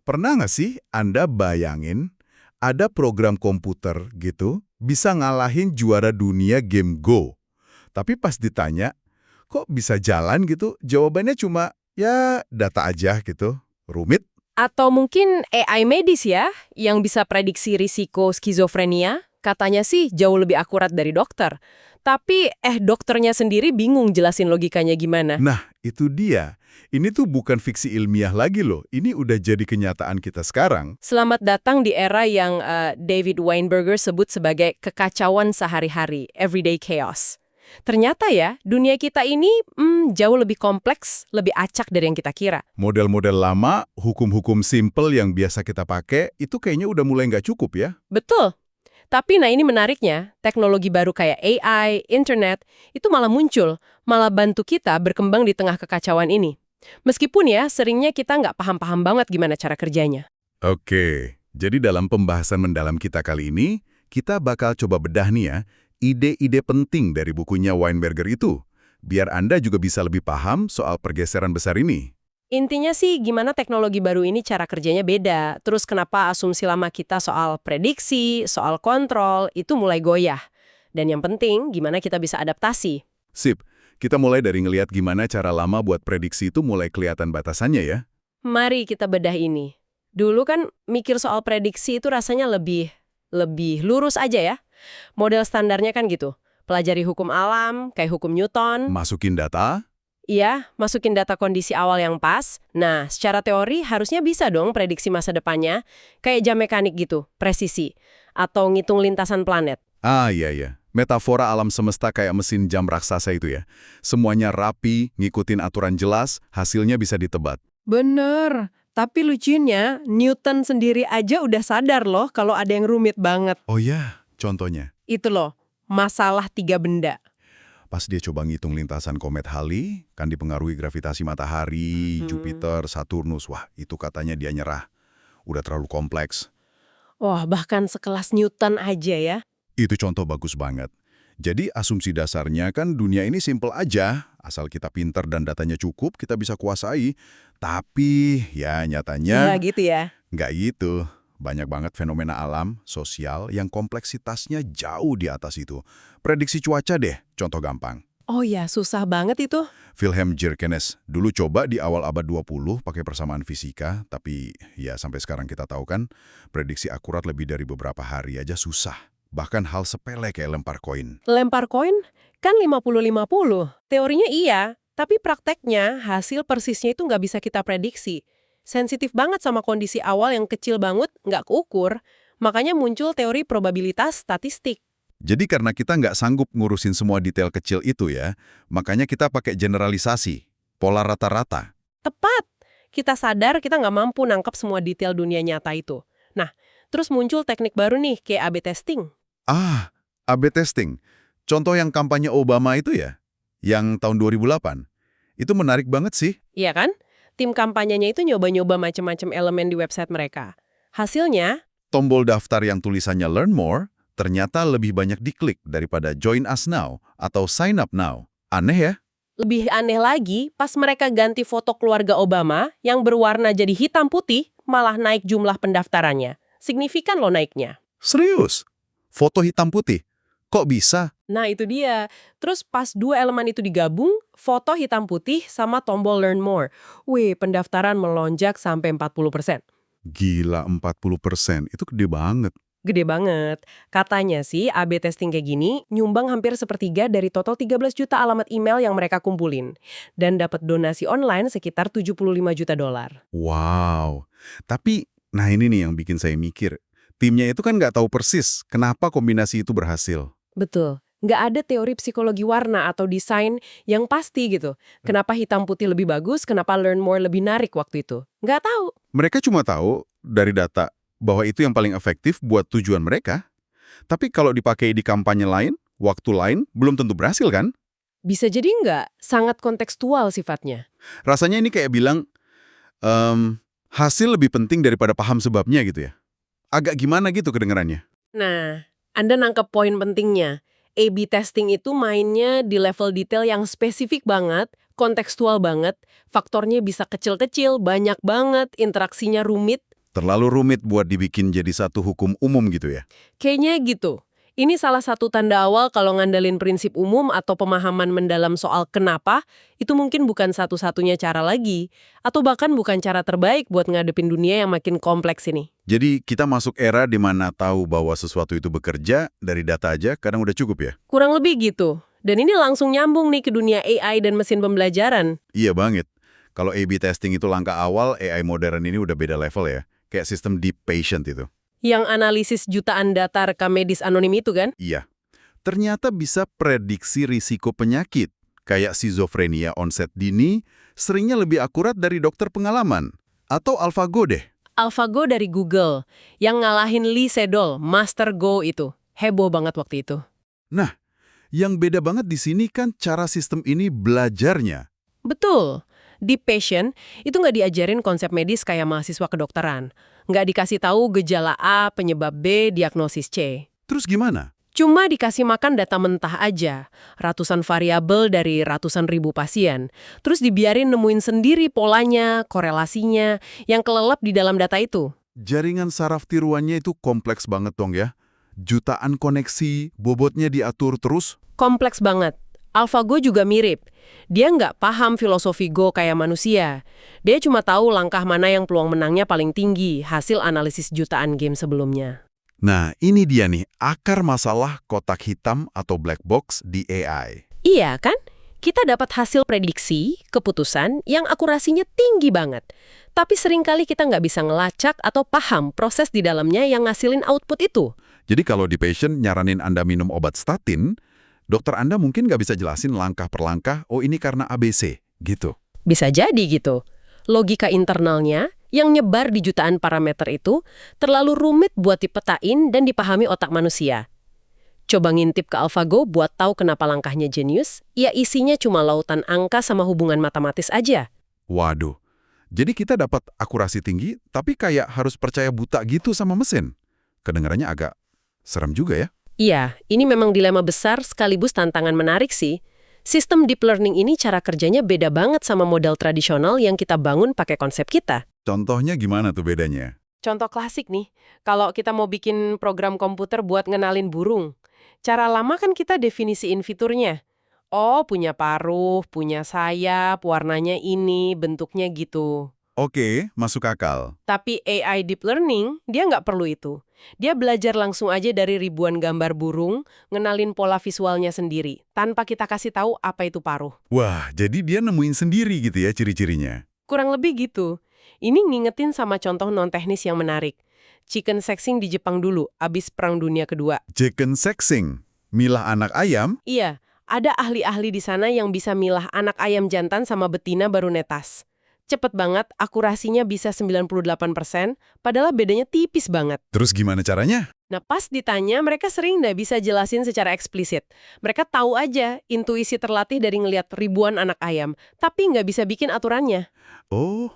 Pernah nggak sih Anda bayangin ada program komputer gitu bisa ngalahin juara dunia game Go. Tapi pas ditanya, kok bisa jalan gitu? Jawabannya cuma, ya data aja gitu. Rumit? Atau mungkin AI medis ya, yang bisa prediksi risiko skizofrenia? Katanya sih jauh lebih akurat dari dokter. Tapi dokternya sendiri bingung jelasin logikanya gimana. Nah, itu dia. Ini tuh bukan fiksi ilmiah lagi loh. Ini udah jadi kenyataan kita sekarang. Selamat datang di era yang David Weinberger sebut sebagai kekacauan sehari-hari, everyday chaos. Ternyata ya, dunia kita ini jauh lebih kompleks, lebih acak dari yang kita kira. Model-model lama, hukum-hukum simple yang biasa kita pakai, itu kayaknya udah mulai nggak cukup ya. Betul. Tapi nah ini menariknya, teknologi baru kayak AI, internet, itu malah muncul, malah bantu kita berkembang di tengah kekacauan ini. Meskipun ya, seringnya kita nggak paham-paham banget gimana cara kerjanya. Oke, jadi dalam pembahasan mendalam kita kali ini, kita bakal coba bedah nih ya, ide-ide penting dari bukunya Weinberger itu, biar Anda juga bisa lebih paham soal pergeseran besar ini. Intinya sih gimana teknologi baru ini cara kerjanya beda, terus kenapa asumsi lama kita soal prediksi, soal kontrol, itu mulai goyah. Dan yang penting, gimana kita bisa adaptasi. Sip, kita mulai dari ngelihat gimana cara lama buat prediksi itu mulai kelihatan batasannya ya. Mari kita bedah ini. Dulu kan mikir soal prediksi itu rasanya lebih lurus aja ya. Model standarnya kan gitu. Pelajari hukum alam, kayak hukum Newton. Masukin data, Iya, masukin data kondisi awal yang pas. Nah, secara teori harusnya bisa dong prediksi masa depannya. Kayak jam mekanik gitu, presisi. Atau ngitung lintasan planet. iya. Metafora alam semesta kayak mesin jam raksasa itu ya. Semuanya rapi, ngikutin aturan jelas, hasilnya bisa ditebak. Bener. Tapi lucunya, Newton sendiri aja udah sadar loh kalau ada yang rumit banget. Oh ya, contohnya. Itu loh, masalah tiga benda. Pas dia coba ngitung lintasan komet Halley, kan dipengaruhi gravitasi matahari, Jupiter, Saturnus. Wah, itu katanya dia nyerah. Udah terlalu kompleks. Wah, bahkan sekelas Newton aja ya. Itu contoh bagus banget. Jadi asumsi dasarnya kan dunia ini simple aja. Asal kita pinter dan datanya cukup, kita bisa kuasai. Tapi ya nyatanya Ya gitu ya. nggak gitu. Banyak banget fenomena alam, sosial, yang kompleksitasnya jauh di atas itu. Prediksi cuaca deh, contoh gampang. Oh ya, susah banget itu. Wilhelm Jirkenes dulu coba di awal abad 20 pakai persamaan fisika, tapi ya sampai sekarang kita tahu kan, prediksi akurat lebih dari beberapa hari aja susah. Bahkan hal sepele kayak lempar koin. Lempar koin kan 50-50. Teorinya iya, tapi prakteknya hasil persisnya itu nggak bisa kita prediksi. Sensitif banget sama kondisi awal yang kecil banget, nggak keukur. Makanya muncul teori probabilitas statistik. Jadi karena kita nggak sanggup ngurusin semua detail kecil itu ya, makanya kita pakai generalisasi, pola rata-rata. Tepat. Kita sadar kita nggak mampu nangkep semua detail dunia nyata itu. Nah, terus muncul teknik baru nih, kayak A/B testing. Ah, A/B testing. Contoh yang kampanye Obama itu ya, yang tahun 2008. Itu menarik banget sih. Iya kan? Tim kampanyenya itu nyoba-nyoba macam-macam elemen di website mereka. Hasilnya, Tombol daftar yang tulisannya Learn More ternyata lebih banyak diklik daripada Join Us Now atau Sign Up Now. Aneh ya? lebih aneh lagi, pas mereka ganti foto keluarga Obama yang berwarna jadi hitam putih, malah naik jumlah pendaftarannya. Signifikan loh naiknya. Serius? Foto hitam putih? Kok bisa? Nah itu dia. Terus pas dua elemen itu digabung, foto hitam putih sama tombol Learn More. Wih, pendaftaran melonjak sampai 40%. Gila 40%, itu gede banget. Gede banget. Katanya sih A/B testing kayak gini nyumbang hampir sepertiga dari total 13 juta alamat email yang mereka kumpulin. Dan dapat donasi online sekitar 75 juta dolar. Wow. Tapi, nah ini nih yang bikin saya mikir. Timnya itu kan nggak tahu persis kenapa kombinasi itu berhasil. Betul. Nggak ada teori psikologi warna atau desain yang pasti gitu. Kenapa hitam putih lebih bagus, kenapa Learn More lebih narik waktu itu. Nggak tahu. Mereka cuma tahu dari data bahwa itu yang paling efektif buat tujuan mereka. Tapi kalau dipakai di kampanye lain, waktu lain, belum tentu berhasil kan? Bisa jadi nggak? Sangat kontekstual sifatnya. Rasanya ini kayak bilang, hasil lebih penting daripada paham sebabnya gitu ya. Agak gimana gitu kedengarannya. Nah, Anda nangkep poin pentingnya. A/B testing itu mainnya di level detail yang spesifik banget, kontekstual banget, faktornya bisa kecil-kecil, banyak banget, interaksinya rumit, Terlalu rumit buat dibikin jadi satu hukum umum gitu ya? Kayaknya gitu. Ini salah satu tanda awal kalau ngandelin prinsip umum atau pemahaman mendalam soal kenapa, itu mungkin bukan satu-satunya cara lagi. Atau bahkan bukan cara terbaik buat ngadepin dunia yang makin kompleks ini. Jadi kita masuk era di mana tahu bahwa sesuatu itu bekerja, dari data aja kadang udah cukup ya? Kurang lebih gitu. Dan ini langsung nyambung nih ke dunia AI dan mesin pembelajaran. Iya banget. Kalau A/B testing itu langkah awal, AI modern ini udah beda level ya. Kayak sistem deep patient itu. Yang analisis jutaan data rekam medis anonim itu kan? Iya. Ternyata bisa prediksi risiko penyakit. Kayak skizofrenia onset dini, seringnya lebih akurat dari dokter pengalaman. Atau AlphaGo deh. AlphaGo dari Google, yang ngalahin Lee Sedol, Master Go itu. Heboh banget waktu itu. Nah, yang beda banget di sini kan cara sistem ini belajarnya. Betul. Di Patient, itu nggak diajarin konsep medis kayak mahasiswa kedokteran. Nggak dikasih tahu gejala A, penyebab B, diagnosis C. Terus gimana? Cuma dikasih makan data mentah aja, ratusan variabel dari ratusan ribu pasien. Terus dibiarin nemuin sendiri polanya, korelasinya, yang kelelep di dalam data itu. Jaringan saraf tiruannya itu kompleks banget dong ya. Jutaan koneksi, bobotnya diatur terus. Kompleks banget. AlphaGo juga mirip. Dia nggak paham filosofi Go kayak manusia. Dia cuma tahu langkah mana yang peluang menangnya paling tinggi, hasil analisis jutaan game sebelumnya. Nah, ini dia nih, akar masalah kotak hitam atau black box di AI. Iya kan? Kita dapat hasil prediksi, keputusan yang akurasinya tinggi banget. Tapi seringkali kita nggak bisa ngelacak atau paham proses di dalamnya yang ngasilin output itu. Jadi kalau di Patient nyaranin Anda minum obat statin, dokter Anda mungkin nggak bisa jelasin langkah per langkah, oh ini karena ABC, gitu. Bisa jadi gitu. Logika internalnya yang nyebar di jutaan parameter itu terlalu rumit buat dipetain dan dipahami otak manusia. Coba ngintip ke AlphaGo buat tahu kenapa langkahnya jenius, ya isinya cuma lautan angka sama hubungan matematis aja. Waduh, jadi kita dapat akurasi tinggi, tapi kayak harus percaya buta gitu sama mesin. Kedengarannya agak serem juga ya. Iya, ini memang dilema besar sekaligus tantangan menarik sih. Sistem deep learning ini cara kerjanya beda banget sama model tradisional yang kita bangun pakai konsep kita. Contohnya gimana tuh bedanya? Contoh klasik nih, kalau kita mau bikin program komputer buat ngenalin burung. Cara lama kan kita definisiin fiturnya. Oh, punya paruh, punya sayap, warnanya ini, bentuknya gitu. Oke, masuk akal. Tapi AI Deep Learning, dia nggak perlu itu. Dia belajar langsung aja dari ribuan gambar burung, ngenalin pola visualnya sendiri, tanpa kita kasih tahu apa itu paruh. Wah, jadi dia nemuin sendiri gitu ya ciri-cirinya. Kurang lebih gitu. Ini ngingetin sama contoh non-teknis yang menarik. Chicken sexing di Jepang dulu, abis Perang Dunia Kedua. Chicken sexing, milah anak ayam. Iya, ada ahli-ahli di sana yang bisa milah anak ayam jantan sama betina baru netas. Cepet banget, akurasinya bisa 98%, padahal bedanya tipis banget. Terus gimana caranya? Nah, pas ditanya, mereka sering nggak bisa jelasin secara eksplisit. Mereka tahu aja, intuisi terlatih dari ngelihat ribuan anak ayam, tapi nggak bisa bikin aturannya. Oh,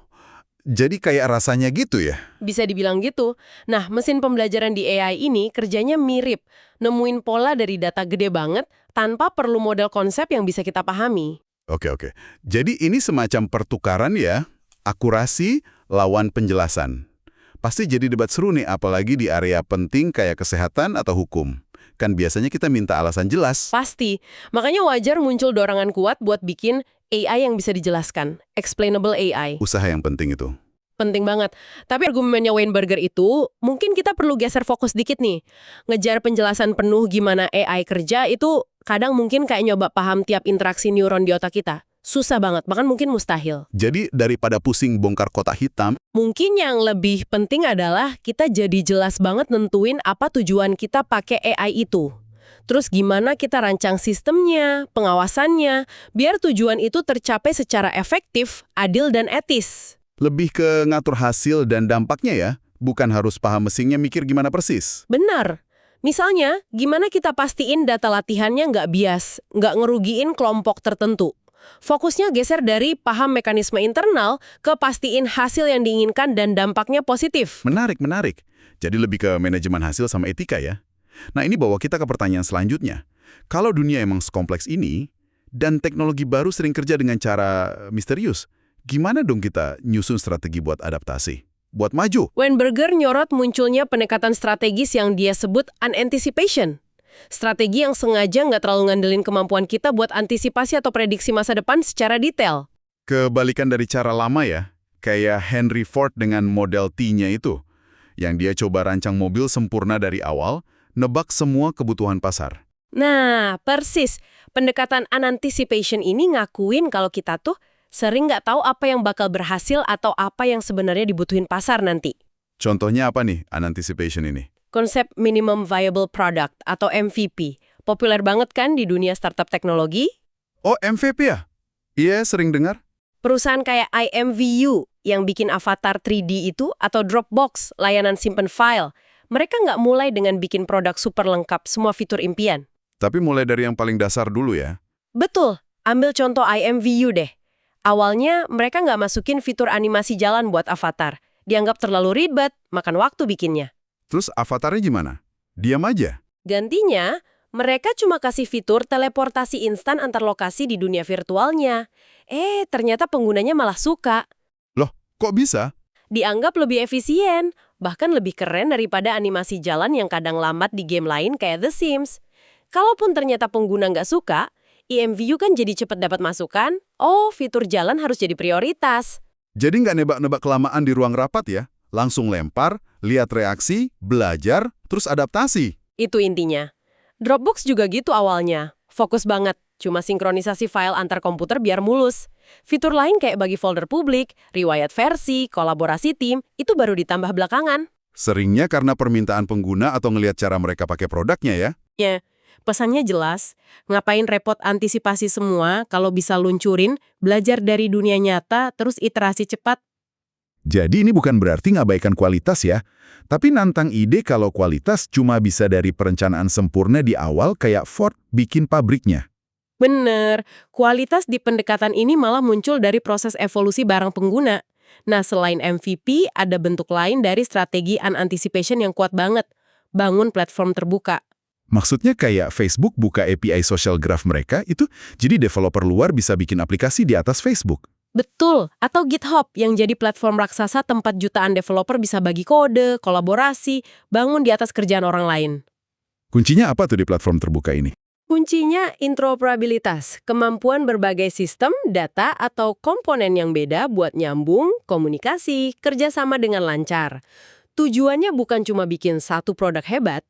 jadi kayak rasanya gitu ya? Bisa dibilang gitu. Nah, mesin pembelajaran di AI ini kerjanya mirip, nemuin pola dari data gede banget tanpa perlu model konsep yang bisa kita pahami. Oke. Jadi ini semacam pertukaran ya, akurasi lawan penjelasan. Pasti jadi debat seru nih, apalagi di area penting kayak kesehatan atau hukum. Kan biasanya kita minta alasan jelas. Pasti. Makanya wajar muncul dorongan kuat buat bikin AI yang bisa dijelaskan. Explainable AI. Usaha yang penting itu. Penting banget. Tapi argumennya Weinberger itu, mungkin kita perlu geser fokus dikit nih. Ngejar penjelasan penuh gimana AI kerja itu kadang mungkin kayak nyoba paham tiap interaksi neuron di otak kita. Susah banget, bahkan mungkin mustahil. Jadi daripada pusing bongkar kotak hitam, Mungkin yang lebih penting adalah kita jadi jelas banget nentuin apa tujuan kita pakai AI itu. Terus gimana kita rancang sistemnya, pengawasannya, biar tujuan itu tercapai secara efektif, adil, dan etis. lebih ke ngatur hasil dan dampaknya ya, bukan harus paham mesinnya mikir gimana persis. Benar. Misalnya, gimana kita pastiin data latihannya nggak bias, nggak ngerugiin kelompok tertentu. Fokusnya geser dari paham mekanisme internal ke pastiin hasil yang diinginkan dan dampaknya positif. Menarik. Jadi lebih ke manajemen hasil sama etika ya. Nah ini bawa kita ke pertanyaan selanjutnya. Kalau dunia emang sekompleks ini, dan teknologi baru sering kerja dengan cara misterius, gimana dong kita nyusun strategi buat adaptasi? buat maju. Weinberger nyorot munculnya pendekatan strategis yang dia sebut unanticipation. Strategi yang sengaja nggak terlalu ngandelin kemampuan kita buat antisipasi atau prediksi masa depan secara detail. Kebalikan dari cara lama ya, kayak Henry Ford dengan Model T-nya itu, yang dia coba rancang mobil sempurna dari awal, nebak semua kebutuhan pasar. Nah, persis. Pendekatan unanticipation ini ngakuin kalau kita tuh sering nggak tahu apa yang bakal berhasil atau apa yang sebenarnya dibutuhin pasar nanti. Contohnya apa nih, unanticipation ini? Konsep minimum viable product atau MVP. Populer banget kan di dunia startup teknologi? Oh, MVP ya? Iya, sering dengar. Perusahaan kayak IMVU yang bikin avatar 3D itu atau Dropbox, layanan simpen file. Mereka nggak mulai dengan bikin produk super lengkap semua fitur impian. Tapi mulai dari yang paling dasar dulu ya. Betul, ambil contoh IMVU deh. Awalnya mereka nggak masukin fitur animasi jalan buat avatar. Dianggap terlalu ribet, makan waktu bikinnya. Terus avatarnya gimana? Diam aja? Gantinya, mereka cuma kasih fitur teleportasi instan antar lokasi di dunia virtualnya. Ternyata penggunanya malah suka. Loh, kok bisa? Dianggap lebih efisien, bahkan lebih keren daripada animasi jalan yang kadang lambat di game lain kayak The Sims. Kalaupun ternyata pengguna nggak suka, IMVU kan jadi cepat dapat masukan, fitur jalan harus jadi prioritas. Jadi nggak nebak-nebak kelamaan di ruang rapat ya? Langsung lempar, lihat reaksi, belajar, terus adaptasi. Itu intinya. Dropbox juga gitu awalnya. Fokus banget, cuma sinkronisasi file antar komputer biar mulus. Fitur lain kayak bagi folder publik, riwayat versi, kolaborasi tim, itu baru ditambah belakangan. Seringnya karena permintaan pengguna atau ngelihat cara mereka pakai produknya ya? Ya, pesannya jelas. Ngapain repot antisipasi semua kalau bisa luncurin, belajar dari dunia nyata, terus iterasi cepat. Jadi ini bukan berarti ngabaikan kualitas ya, tapi nantang ide kalau kualitas cuma bisa dari perencanaan sempurna di awal kayak Ford bikin pabriknya. Bener, kualitas di pendekatan ini malah muncul dari proses evolusi barang pengguna. Nah, selain MVP, ada bentuk lain dari strategi unanticipation yang kuat banget. Bangun platform terbuka. Maksudnya kayak Facebook buka API social graph mereka itu, jadi developer luar bisa bikin aplikasi di atas Facebook. Betul, atau GitHub yang jadi platform raksasa tempat jutaan developer bisa bagi kode, kolaborasi, bangun di atas kerjaan orang lain. Kuncinya apa tuh di platform terbuka ini? Kuncinya interoperabilitas, kemampuan berbagai sistem, data, atau komponen yang beda buat nyambung, komunikasi, kerjasama dengan lancar. Tujuannya bukan cuma bikin satu produk hebat,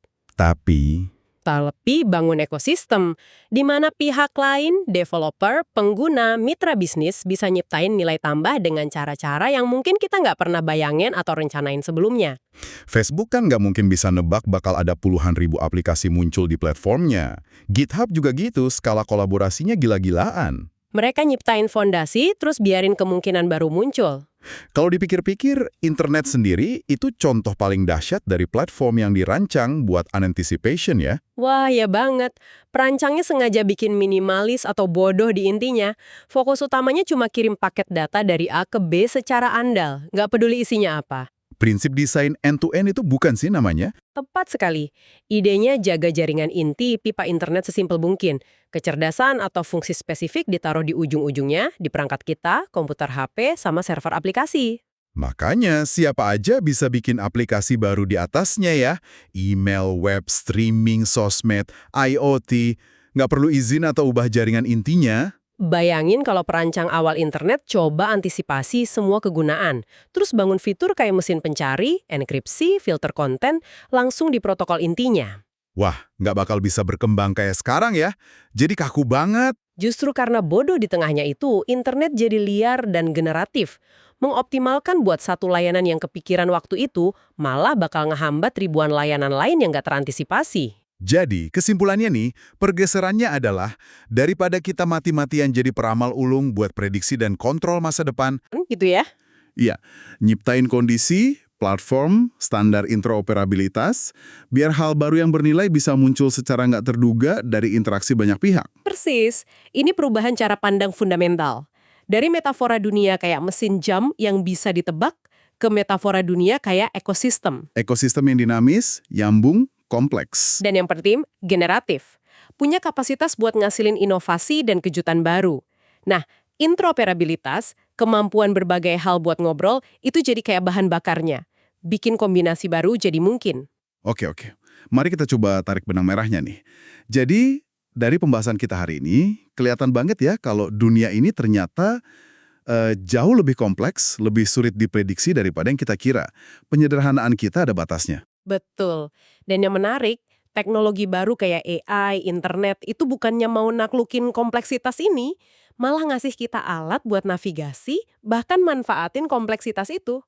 Tapi bangun ekosistem, di mana pihak lain, developer, pengguna, mitra bisnis bisa nyiptain nilai tambah dengan cara-cara yang mungkin kita nggak pernah bayangin atau rencanain sebelumnya. Facebook kan nggak mungkin bisa nebak bakal ada puluhan ribu aplikasi muncul di platformnya. GitHub juga gitu, skala kolaborasinya gila-gilaan. Mereka nyiptain fondasi, terus biarin kemungkinan baru muncul. Kalau dipikir-pikir, internet sendiri itu contoh paling dahsyat dari platform yang dirancang buat unanticipation ya. Wah, ya banget. Perancangnya sengaja bikin minimalis atau bodoh di intinya. Fokus utamanya cuma kirim paket data dari A ke B secara andal. Nggak peduli isinya apa. Prinsip desain end-to-end itu bukan sih namanya? Tepat sekali. Idenya jaga jaringan inti pipa internet sesimpel mungkin. Kecerdasan atau fungsi spesifik ditaruh di ujung-ujungnya, di perangkat kita, komputer HP, sama server aplikasi. Makanya siapa aja bisa bikin aplikasi baru di atasnya ya. Email, web, streaming, sosmed, IoT. Nggak perlu izin atau ubah jaringan intinya. Bayangin kalau perancang awal internet coba antisipasi semua kegunaan. Terus bangun fitur kayak mesin pencari, enkripsi, filter konten, langsung di protokol intinya. Wah, nggak bakal bisa berkembang kayak sekarang ya. Jadi kaku banget. Justru karena bodoh di tengahnya itu, internet jadi liar dan generatif. Mengoptimalkan buat satu layanan yang kepikiran waktu itu, malah bakal ngehambat ribuan layanan lain yang nggak terantisipasi. Jadi, kesimpulannya nih, pergeserannya adalah daripada kita mati-matian jadi peramal ulung buat prediksi dan kontrol masa depan, Gitu ya? iya, nyiptain kondisi, platform, standar interoperabilitas, biar hal baru yang bernilai bisa muncul secara nggak terduga dari interaksi banyak pihak. Persis, ini perubahan cara pandang fundamental. Dari metafora dunia kayak mesin jam yang bisa ditebak, ke metafora dunia kayak ekosistem. Ekosistem yang dinamis, nyambung, kompleks. Dan yang penting, generatif. Punya kapasitas buat ngasilin inovasi dan kejutan baru. Nah, interoperabilitas, kemampuan berbagai hal buat ngobrol, itu jadi kayak bahan bakarnya. Bikin kombinasi baru jadi mungkin. Oke, oke. Mari kita coba tarik benang merahnya nih. Jadi, dari pembahasan kita hari ini, kelihatan banget ya kalau dunia ini ternyata jauh lebih kompleks, lebih sulit diprediksi daripada yang kita kira. Penyederhanaan kita ada batasnya. Betul. Dan yang menarik, teknologi baru kayak AI, internet, itu bukannya mau naklukin kompleksitas ini, malah ngasih kita alat buat navigasi, bahkan manfaatin kompleksitas itu.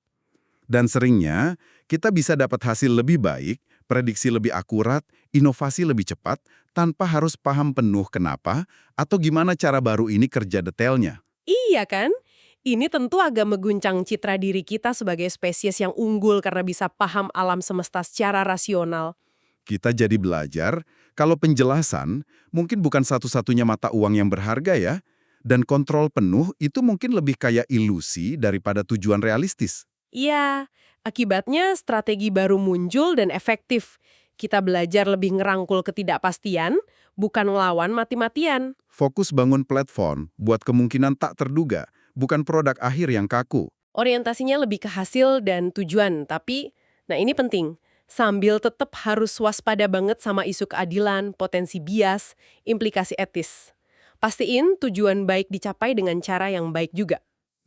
Dan seringnya, kita bisa dapat hasil lebih baik, prediksi lebih akurat, inovasi lebih cepat, tanpa harus paham penuh kenapa atau gimana cara baru ini kerja detailnya. Iya kan? Ini tentu agak mengguncang citra diri kita sebagai spesies yang unggul karena bisa paham alam semesta secara rasional. Kita jadi belajar kalau penjelasan mungkin bukan satu-satunya mata uang yang berharga ya, dan kontrol penuh itu mungkin lebih kayak ilusi daripada tujuan realistis. Iya, akibatnya strategi baru muncul dan efektif. Kita belajar lebih ngerangkul ketidakpastian, bukan ngelawan mati-matian. Fokus bangun platform buat kemungkinan tak terduga, bukan produk akhir yang kaku. Orientasinya lebih ke hasil dan tujuan, tapi, nah ini penting, sambil tetap harus waspada banget sama isu keadilan, potensi bias, implikasi etis. Pastiin tujuan baik dicapai dengan cara yang baik juga.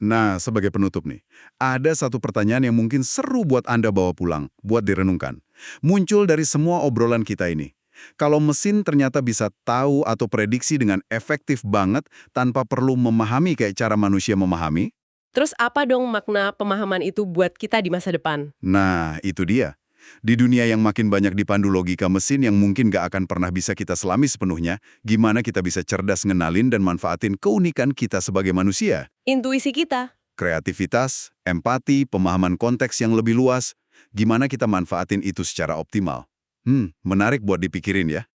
Nah, sebagai penutup nih, ada satu pertanyaan yang mungkin seru buat Anda bawa pulang, buat direnungkan. Muncul dari semua obrolan kita ini. Kalau mesin ternyata bisa tahu atau prediksi dengan efektif banget tanpa perlu memahami kayak cara manusia memahami, Terus apa dong makna pemahaman itu buat kita di masa depan? nah itu dia. Di dunia yang makin banyak dipandu logika mesin yang mungkin gak akan pernah bisa kita selami sepenuhnya, gimana kita bisa cerdas ngenalin dan manfaatin keunikan kita sebagai manusia? Intuisi kita. Kreativitas, empati, pemahaman konteks yang lebih luas, gimana kita manfaatin itu secara optimal? Menarik buat dipikirin ya.